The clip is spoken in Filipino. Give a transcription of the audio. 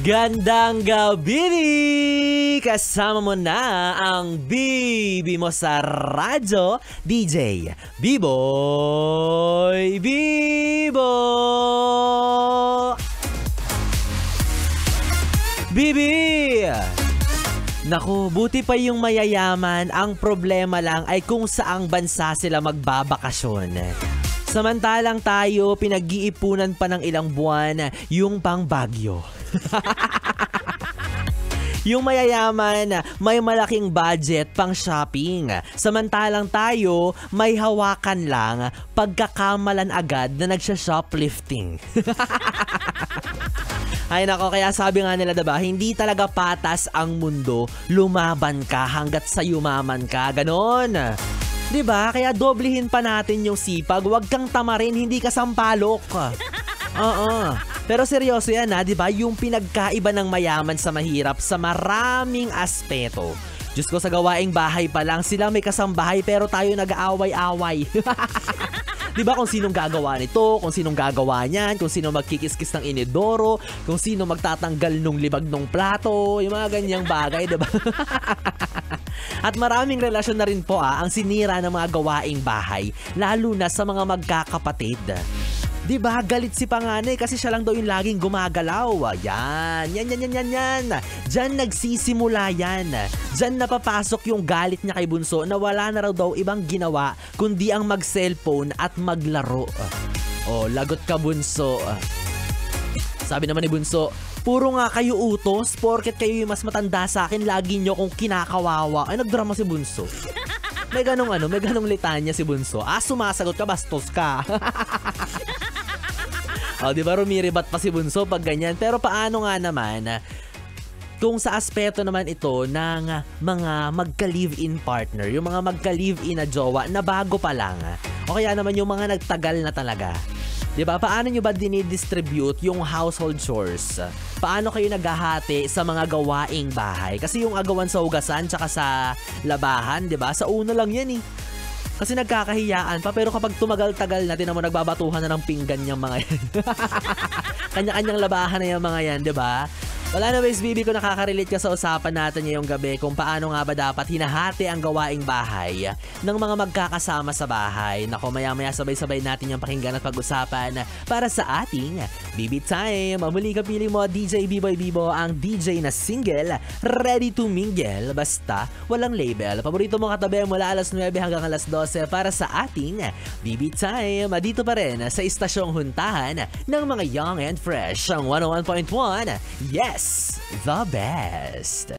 Gandang gabi! Kasama mo na ang bibi mo sa radyo, DJ Biboy Bibo! Bibi! Naku, buti pa yung mayayaman, ang problema lang ay kung saang bansa sila magbabakasyon. Samantalang tayo, pinag-iipunan pa ng ilang buwan yung pang Baguio. Yung mayayaman, may malaking budget pang shopping. Samantalang tayo, may hawakan lang, pagkakamalan agad na nagsha-shoplifting. Ay nako, kaya sabi nga nila diba, hindi talaga patas ang mundo, lumaban ka hanggat sa yumaman ka, ganon. Diba? Kaya doblehin pa natin yung sipag, wag kang tamarin, hindi ka sampalok. Pero seryoso yan ha, diba? Yung pinagkaiba ng mayaman sa mahirap sa maraming aspeto. Diyos ko, sa gawaing bahay pa lang, sila may kasambahay pero tayo nag-aaway-away. Diba kung sinong gagawa nito, kung sinong gagawa niyan, kung sino magkikiskis ng inidoro, kung sino magtatanggal nung libag ng plato, yung mga ganyang bagay, diba? At maraming relasyon na rin po ang sinira ng mga gawaing bahay, lalo na sa mga magkakapatid. Diba, galit si panganay kasi siya lang daw yung laging gumagalaw. Yan. Diyan nagsisimula yan. Diyan napapasok yung galit niya kay Bunso na wala na raw daw ibang ginawa kundi ang mag-cellphone at maglaro. Oh, lagot ka Bunso. Sabi naman ni Bunso, puro nga kayo utos, porket kayo yung mas matanda sa akin, lagi nyo kong kinakawawa. Ay, nagdrama si Bunso. May ganong litanya si Bunso. Sumasagot ka, bastos ka. Diba rumiribat pa si Bunso pag ganyan. Pero paano nga naman kung sa aspeto naman ito ng mga magka-live-in partner, yung mga magka-live-in na jowa na bago pa lang, o kaya naman yung mga nagtagal na talaga. Diba? Paano nyo ba dinidistribute yung household chores? Paano kayo naghahati sa mga gawaing bahay? Kasi yung agawan sa hugasan tsaka sa labahan, diba? Sa uno lang yan eh. Kasi nagkakahiyaan pa, pero kapag tumagal-tagal na, tinan mo nagbabatuhan na ng pinggan yung mga yan. Kanya-kanyang labahan na yung mga yan, diba? Wala na guys, Bibi, ko nakaka-relate ka sa usapan natin ngayong gabi kung paano nga ba dapat hinahati ang gawaing bahay ng mga magkakasama sa bahay. Nako, maya-maya sabay-sabay natin yung pakinggan at pag-usapan para sa ating Bibi Time. Muli ka pili mo, DJ Biboy Bibo, ang DJ na single, ready to mingle, basta walang label. Paborito mong katabi mula alas 9 hanggang alas 12 para sa ating Bibi Time. Dito pa rin sa istasyong huntahan ng mga young and fresh, ang 101.1. Yes! The best.